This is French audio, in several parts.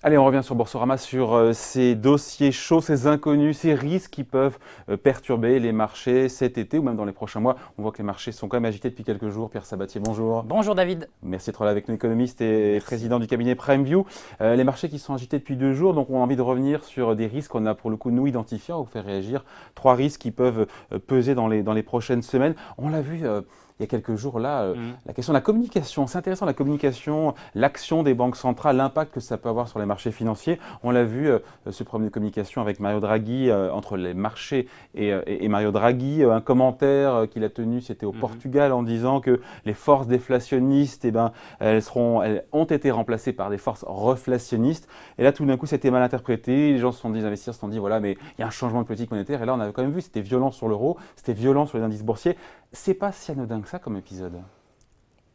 Allez, on revient sur Boursorama, sur ces dossiers chauds, ces inconnus, ces risques qui peuvent perturber les marchés cet été ou même dans les prochains mois. On voit que les marchés sont quand même agités depuis quelques jours. Pierre Sabatier, bonjour. Bonjour David. Merci d'être là avec nous, économiste et président du cabinet PrimeView. Les marchés qui sont agités depuis 2 jours, donc on a envie de revenir sur des risques qu'on a pour le coup nous identifiés. On va vous faire réagir. 3 risques qui peuvent peser dans les prochaines semaines. On l'a vu il y a quelques jours là, la question de la communication. C'est intéressant, la communication, l'action des banques centrales, l'impact que ça peut avoir sur les marchés financiers. On l'a vu, ce problème de communication avec Mario Draghi, entre les marchés et Mario Draghi. Un commentaire qu'il a tenu, c'était au Portugal, en disant que les forces déflationnistes, elles ont été remplacées par des forces reflationnistes. Et là, tout d'un coup, c'était mal interprété. Les gens se sont dit, les investisseurs se sont dit, voilà, mais il y a un changement de politique monétaire. Et là, on avait quand même vu, c'était violent sur l'euro, c'était violent sur les indices boursiers. C'est pas si anodin que ça comme épisode.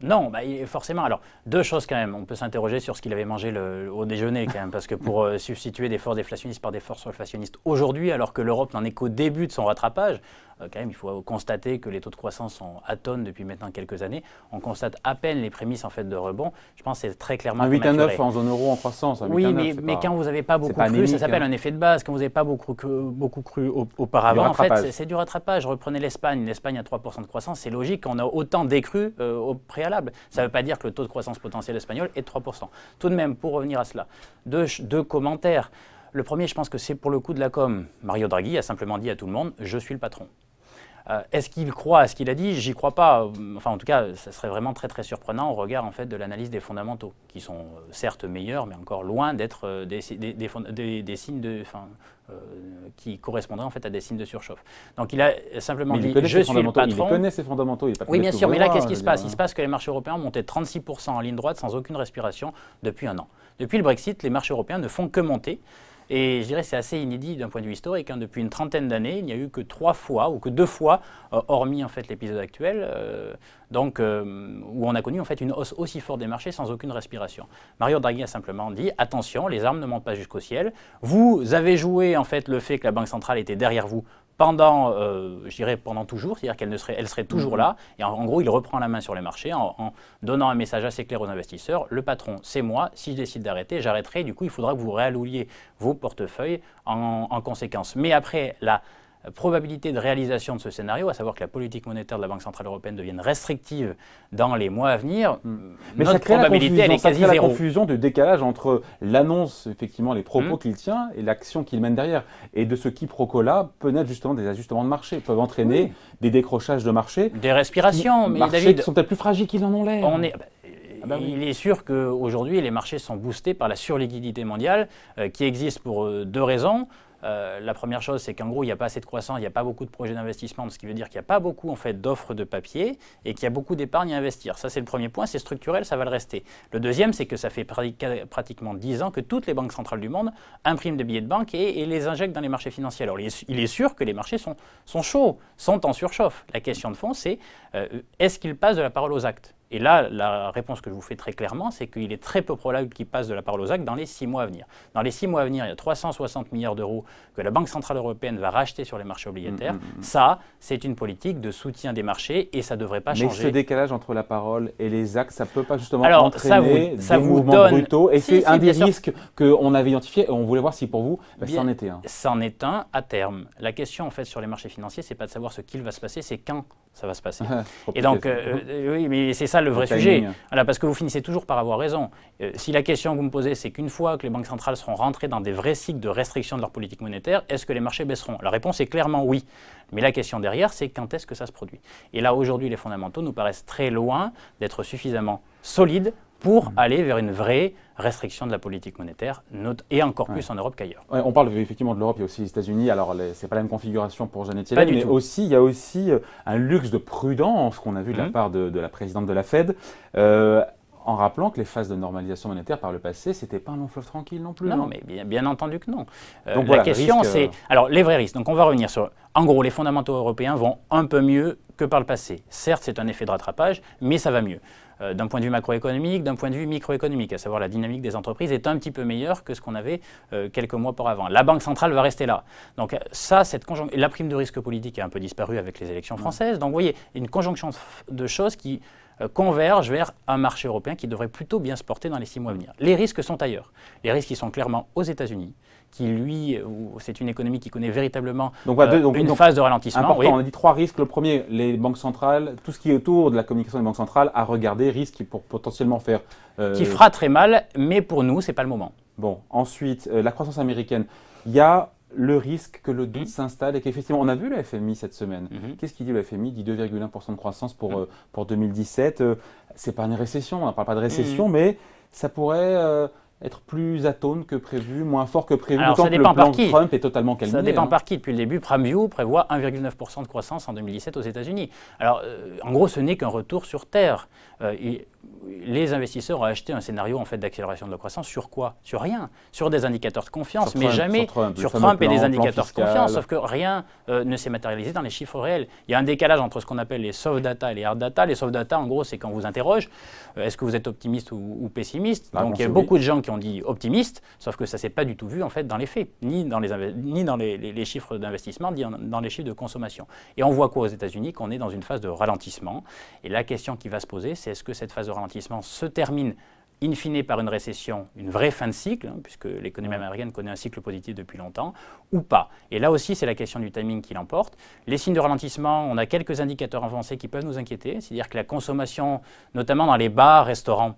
Non, forcément. Alors, 2 choses quand même. On peut s'interroger sur ce qu'il avait mangé au déjeuner quand même, parce que pour substituer des forces déflationnistes par des forces reflationnistes aujourd'hui, alors que l'Europe n'en est qu'au début de son rattrapage, quand même, il faut constater que les taux de croissance sont atone depuis maintenant quelques années. On constate à peine les prémices en fait de rebond. Je pense que c'est très clairement 8 à 9 en zone euro en croissance. Oui, mais quand vous n'avez pas beaucoup cru, ça s'appelle un effet de base. Quand vous n'avez pas beaucoup cru auparavant, en fait, c'est du rattrapage. Reprenez l'Espagne. L'Espagne a 3% de croissance. C'est logique qu'on a autant décru au préalable. Ça ne veut pas dire que le taux de croissance potentiel espagnol est de 3%. Tout de même, pour revenir à cela, deux commentaires. Le premier, je pense que c'est pour le coup de la com. Mario Draghi a simplement dit à tout le monde « je suis le patron ». Est-ce qu'il croit à ce qu'il a dit? J'y crois pas. Enfin, en tout cas, ça serait vraiment très très surprenant au regard en fait de l'analyse des fondamentaux, qui sont certes meilleurs, mais encore loin d'être des signes qui correspondraient en fait à des signes de surchauffe. Donc, il a simplement dit je suis le patron. Il connaît ses fondamentaux. Oui, bien sûr. Mais là, qu'est-ce qui se passe? Il se passe que les marchés européens ont monté 36% en ligne droite sans aucune respiration depuis 1 an. Depuis le Brexit, les marchés européens ne font que monter. Et je dirais que c'est assez inédit d'un point de vue historique. Depuis une trentaine d'années, il n'y a eu que 3 fois, ou que 2 fois, hormis en fait l'épisode actuel, où on a connu en fait une hausse aussi forte des marchés sans aucune respiration. Mario Draghi a simplement dit « Attention, les armes ne montent pas jusqu'au ciel. Vous avez joué en fait le fait que la Banque centrale était derrière vous pendant, je dirais pendant toujours, c'est-à-dire qu'elle serait toujours là. Et en gros, il reprend la main sur les marchés en donnant un message assez clair aux investisseurs. Le patron, c'est moi. Si je décide d'arrêter, j'arrêterai. Du coup, il faudra que vous réallouiez vos portefeuilles en conséquence. Mais après, la probabilité de réalisation de ce scénario, à savoir que la politique monétaire de la Banque centrale européenne devienne restrictive dans les mois à venir, mais notre probabilité, elle est quasi zéro. Ça crée la confusion de décalage entre l'annonce, effectivement, les propos qu'il tient et l'action qu'il mène derrière. Et de ce quiproquo-là peut naître justement des ajustements de marché, peuvent entraîner des décrochages de marché. Des respirations, mais David, David, qui sont peut-être plus fragiles qu'ils en ont l'air. Il est sûr qu'aujourd'hui, les marchés sont boostés par la surliquidité mondiale qui existe pour 2 raisons. La première chose, c'est qu'en gros, il n'y a pas assez de croissance, il n'y a pas beaucoup de projets d'investissement, ce qui veut dire qu'il n'y a pas beaucoup en fait, d'offres de papier et qu'il y a beaucoup d'épargne à investir. Ça, c'est le premier point, c'est structurel, ça va le rester. Le deuxième, c'est que ça fait pratiquement 10 ans que toutes les banques centrales du monde impriment des billets de banque et les injectent dans les marchés financiers. Alors, il est sûr que les marchés sont chauds, sont en surchauffe. La question de fond, c'est est-ce qu'ils passent de la parole aux actes ? Et là, la réponse que je vous fais très clairement, c'est qu'il est très peu probable qu'il passe de la parole aux actes dans les 6 mois à venir. Dans les 6 mois à venir, il y a 360 milliards d'euros que la Banque centrale européenne va racheter sur les marchés obligataires. Ça, c'est une politique de soutien des marchés et ça ne devrait pas changer. Mais ce décalage entre la parole et les actes, ça ne peut pas justement entraîner ça des mouvements brutaux. Et c'est un des risques qu'on avait identifié et on voulait voir si pour vous, c'en était un. C'en est un à terme. La question en fait sur les marchés financiers, ce n'est pas de savoir ce qu'il va se passer, c'est quand ça va se passer. Et donc, oui, mais c'est ça le vrai sujet. Voilà, parce que vous finissez toujours par avoir raison. Si la question que vous me posez, c'est qu'une fois que les banques centrales seront rentrées dans des vrais cycles de restriction de leur politique monétaire, est-ce que les marchés baisseront? La réponse est clairement oui. Mais la question derrière, c'est quand est-ce que ça se produit? Et là, aujourd'hui, les fondamentaux nous paraissent très loin d'être suffisamment solides pour aller vers une vraie restriction de la politique monétaire, et encore plus en Europe qu'ailleurs. Ouais, on parle effectivement de l'Europe, il y a aussi les États-Unis. Alors, ce n'est pas la même configuration pour Janet Yellen, mais il y a aussi un luxe de prudence qu'on a vu de la part de la présidente de la Fed, en rappelant que les phases de normalisation monétaire par le passé, ce n'était pas un long fleuve tranquille non plus. Non, mais bien entendu que non. Donc, la question, c'est... Alors, les vrais risques. Donc, on va revenir sur... En gros, les fondamentaux européens vont un peu mieux que par le passé. Certes, c'est un effet de rattrapage, mais ça va mieux. d'un point de vue macroéconomique, d'un point de vue microéconomique, à savoir la dynamique des entreprises est un petit peu meilleure que ce qu'on avait quelques mois auparavant. La Banque centrale va rester là. Donc ça, la prime de risque politique a un peu disparu avec les élections françaises. Donc vous voyez, une conjonction de choses qui convergent vers un marché européen qui devrait plutôt bien se porter dans les 6 mois à venir. Les risques sont ailleurs. Les risques, ils sont clairement aux États-Unis, qui lui, c'est une économie qui connaît véritablement une phase de ralentissement. Important, oui. On a dit 3 risques. Le premier, les banques centrales, tout ce qui est autour de la communication des banques centrales à regarder, risque pour potentiellement faire… Qui fera très mal, mais pour nous, ce n'est pas le moment. Bon, ensuite, la croissance américaine. Il y a le risque que le doute s'installe et qu'effectivement, on a vu le FMI cette semaine. Qu'est-ce qu'il dit le FMI? Il dit 2,1% de croissance pour 2017. C'est pas une récession, on ne parle pas de récession, mais ça pourrait être plus atone que prévu, moins fort que prévu, d'autant que le plan de Trump est totalement calmé. Ça dépend par qui. Depuis le début, PrimeView prévoit 1,9% de croissance en 2017 aux États-Unis. Alors, en gros, ce n'est qu'un retour sur Terre. Les investisseurs ont acheté un scénario en fait, d'accélération de la croissance sur quoi? Sur rien. Sur des indicateurs de confiance, mais jamais sur Trump et des indicateurs de confiance, sauf que rien ne s'est matérialisé dans les chiffres réels. Il y a un décalage entre ce qu'on appelle les soft data et les hard data. Les soft data, en gros, c'est quand on vous interroge, est-ce que vous êtes optimiste ou pessimiste? Donc il y a beaucoup de gens qui ont dit optimiste, sauf que ça ne s'est pas du tout vu en fait, dans les faits, ni dans les chiffres d'investissement, ni dans les chiffres de consommation. Et on voit quoi aux États-Unis? Qu'on est dans une phase de ralentissement. Et la question qui va se poser, c'est est-ce que cette phase de ralentissement se termine in fine par une récession, une vraie fin de cycle, puisque l'économie américaine connaît un cycle positif depuis longtemps, ou pas. Et là aussi, c'est la question du timing qui l'emporte. Les signes de ralentissement, on a quelques indicateurs avancés qui peuvent nous inquiéter, c'est-à-dire que la consommation, notamment dans les bars, restaurants,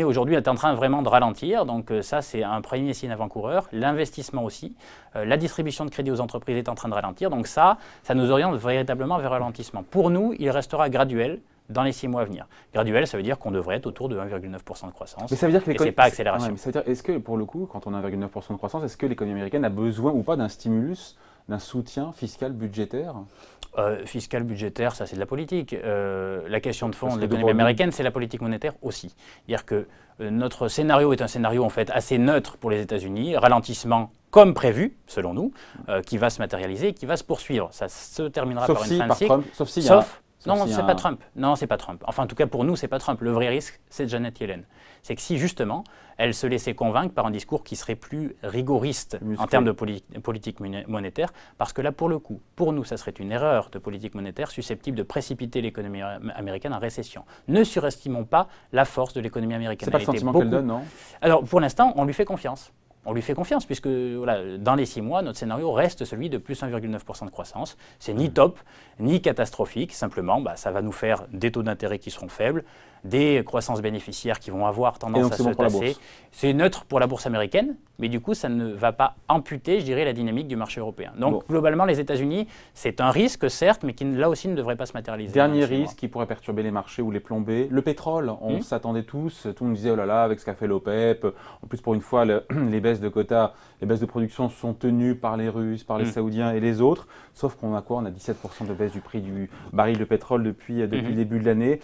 aujourd'hui est en train vraiment de ralentir, donc ça c'est un premier signe avant-coureur. L'investissement aussi, la distribution de crédit aux entreprises est en train de ralentir, donc ça nous oriente véritablement vers le ralentissement. Pour nous, il restera graduel dans les 6 mois à venir. Graduel, ça veut dire qu'on devrait être autour de 1,9% de croissance. Mais ça veut dire que c'est pas accélération. Ouais, mais ça veut dire, est-ce que pour le coup, quand on a 1,9% de croissance, est-ce que l'économie américaine a besoin ou pas d'un stimulus, d'un soutien fiscal budgétaire? Fiscal, budgétaire, ça c'est de la politique. La question de fond de l'économie américaine, c'est la politique monétaire aussi. C'est-à-dire que notre scénario est un scénario en fait assez neutre pour les États-Unis, ralentissement comme prévu, selon nous, qui va se matérialiser et qui va se poursuivre. Ça se terminera par une fin de cycle. Non, c'est pas Trump. Non, c'est pas Trump. Enfin, en tout cas, pour nous, c'est pas Trump. Le vrai risque, c'est Janet Yellen. C'est que si, justement, elle se laissait convaincre par un discours qui serait plus rigoriste en termes de politique monétaire, parce que là, pour le coup, pour nous, ça serait une erreur de politique monétaire susceptible de précipiter l'économie américaine en récession. Ne surestimons pas la force de l'économie américaine. C'est pas le sentiment qu'elle donne, non? Alors, pour l'instant, on lui fait confiance. On lui fait confiance puisque voilà, dans les 6 mois, notre scénario reste celui de plus 1,9% de croissance. C'est ni top, ni catastrophique. Simplement, ça va nous faire des taux d'intérêt qui seront faibles, des croissances bénéficiaires qui vont avoir tendance à se tasser. C'est neutre pour la bourse américaine, mais du coup, ça ne va pas amputer, je dirais, la dynamique du marché européen. Donc, globalement, les États-Unis, c'est un risque, certes, mais qui, là aussi, ne devrait pas se matérialiser. Dernier risque qui pourrait perturber les marchés ou les plomber, le pétrole. On s'attendait tous, tout le monde disait, oh là là, avec ce qu'a fait l'OPEP. En plus, pour une fois, les baisses de quotas, les baisses de production sont tenues par les Russes, par les Saoudiens et les autres. Sauf qu'on a quoi? On a 17% de baisse du prix du baril de pétrole depuis le début de l'année.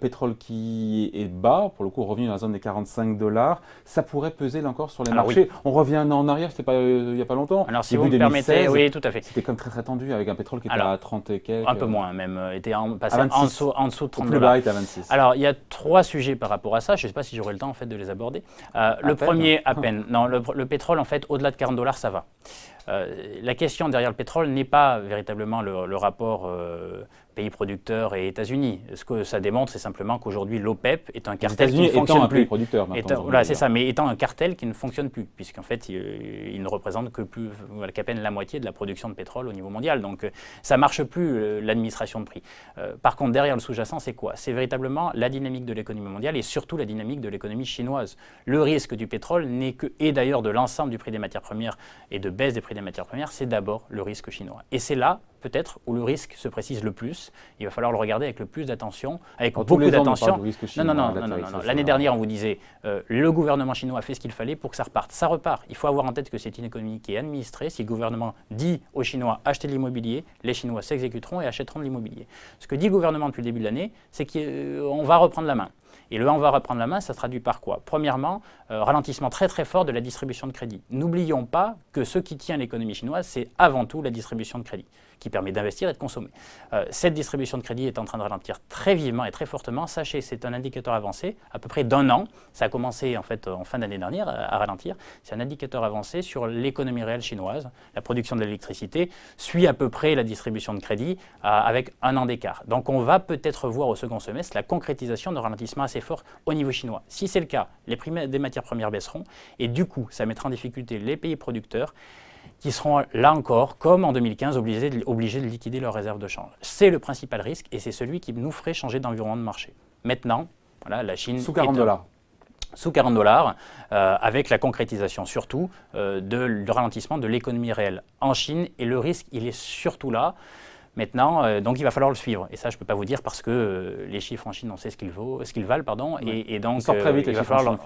Pétrole qui est bas, pour le coup, revenu dans la zone des $45. Ça pourrait peser là encore sur les marchés. On revient un an en arrière, c'était il n'y a pas longtemps. Alors, si vous me permettez, oui, tout à fait. C'était comme très tendu avec un pétrole qui était à 30 et quelques. Un peu moins même, était passé en dessous de 30 $. Le plus bas était à 26. Alors, il y a 3 sujets par rapport à ça. Je ne sais pas si j'aurai le temps en fait, de les aborder. Le premier, à peine. Non, le pétrole, en fait, au-delà de $40, ça va. La question derrière le pétrole n'est pas véritablement le rapport pays producteurs et États-Unis. Ce que ça démontre, c'est simplement qu'aujourd'hui, l'OPEP est un cartel qui ne fonctionne plus. Voilà, c'est ça, mais étant un cartel qui ne fonctionne plus, puisqu'en fait, il ne représente qu'à peine la moitié de la production de pétrole au niveau mondial. Donc, ça ne marche plus, l'administration de prix. Par contre, derrière le sous-jacent, c'est quoi? C'est véritablement la dynamique de l'économie mondiale et surtout la dynamique de l'économie chinoise. Le risque du pétrole n'est que, et d'ailleurs de l'ensemble du prix des matières premières et de baisse des prix des matières premières, c'est d'abord le risque chinois. Et c'est là, peut-être, où le risque se précise le plus. Il va falloir le regarder avec le plus d'attention, avec beaucoup d'attention. Non. L'année dernière, on vous disait, le gouvernement chinois a fait ce qu'il fallait pour que ça reparte. Ça repart. Il faut avoir en tête que c'est une économie qui est administrée. Si le gouvernement dit aux Chinois, achetez de l'immobilier, les Chinois s'exécuteront et achèteront de l'immobilier. Ce que dit le gouvernement depuis le début de l'année, c'est qu'on va reprendre la main. Et le « on va reprendre la main », ça se traduit par quoi? Premièrement, ralentissement très très fort de la distribution de crédit. N'oublions pas que ce qui tient l'économie chinoise, c'est avant tout la distribution de crédit. qui permet d'investir et de consommer. Cette distribution de crédit est en train de ralentir très vivement et très fortement. Sachez, c'est un indicateur avancé, à peu près d'1 an. Ça a commencé en fait en fin d'année dernière à ralentir. C'est un indicateur avancé sur l'économie réelle chinoise. La production de l'électricité suit à peu près la distribution de crédit avec 1 an d'écart. Donc on va peut-être voir au second semestre la concrétisation de ralentissement assez fort au niveau chinois. Si c'est le cas, les prix des matières premières baisseront et du coup, ça mettra en difficulté les pays producteurs qui seront là encore, comme en 2015, obligés de liquider leurs réserves de change. C'est le principal risque et c'est celui qui nous ferait changer d'environnement de marché. Maintenant, voilà, la Chine... Sous 40 $. Sous 40 $, avec la concrétisation surtout de ralentissement de l'économie réelle en Chine. Et le risque, il est surtout là. Maintenant, donc il va falloir le suivre. Et ça, je ne peux pas vous dire parce que les chiffres en Chine, on sait ce qu'ils valent. Pardon, ouais. Et donc, ils sortent très vite, il va falloir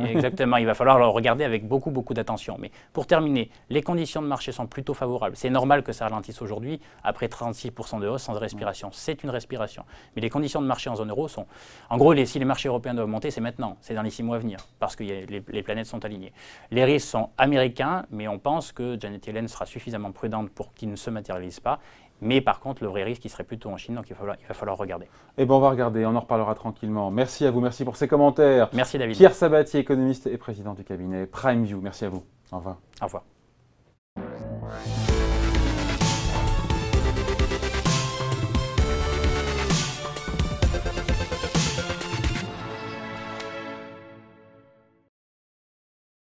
exactement, il va falloir le regarder avec beaucoup d'attention. Mais pour terminer, les conditions de marché sont plutôt favorables. C'est normal que ça ralentisse aujourd'hui, après 36% de hausse sans respiration. C'est une respiration. Mais les conditions de marché en zone euro sont... En gros, si les marchés européens doivent monter, c'est maintenant. C'est dans les 6 mois à venir, parce que les planètes sont alignées. Les risques sont américains, mais on pense que Janet Yellen sera suffisamment prudente pour qu'ils ne se matérialisent pas. Mais par contre, le vrai risque, il serait plutôt en Chine, donc il va falloir regarder. Eh bien, on va regarder, on en reparlera tranquillement. Merci à vous, merci pour ces commentaires. Merci David. Pierre Sabatier, économiste et président du cabinet PrimeView. Merci à vous. Au revoir. Au revoir.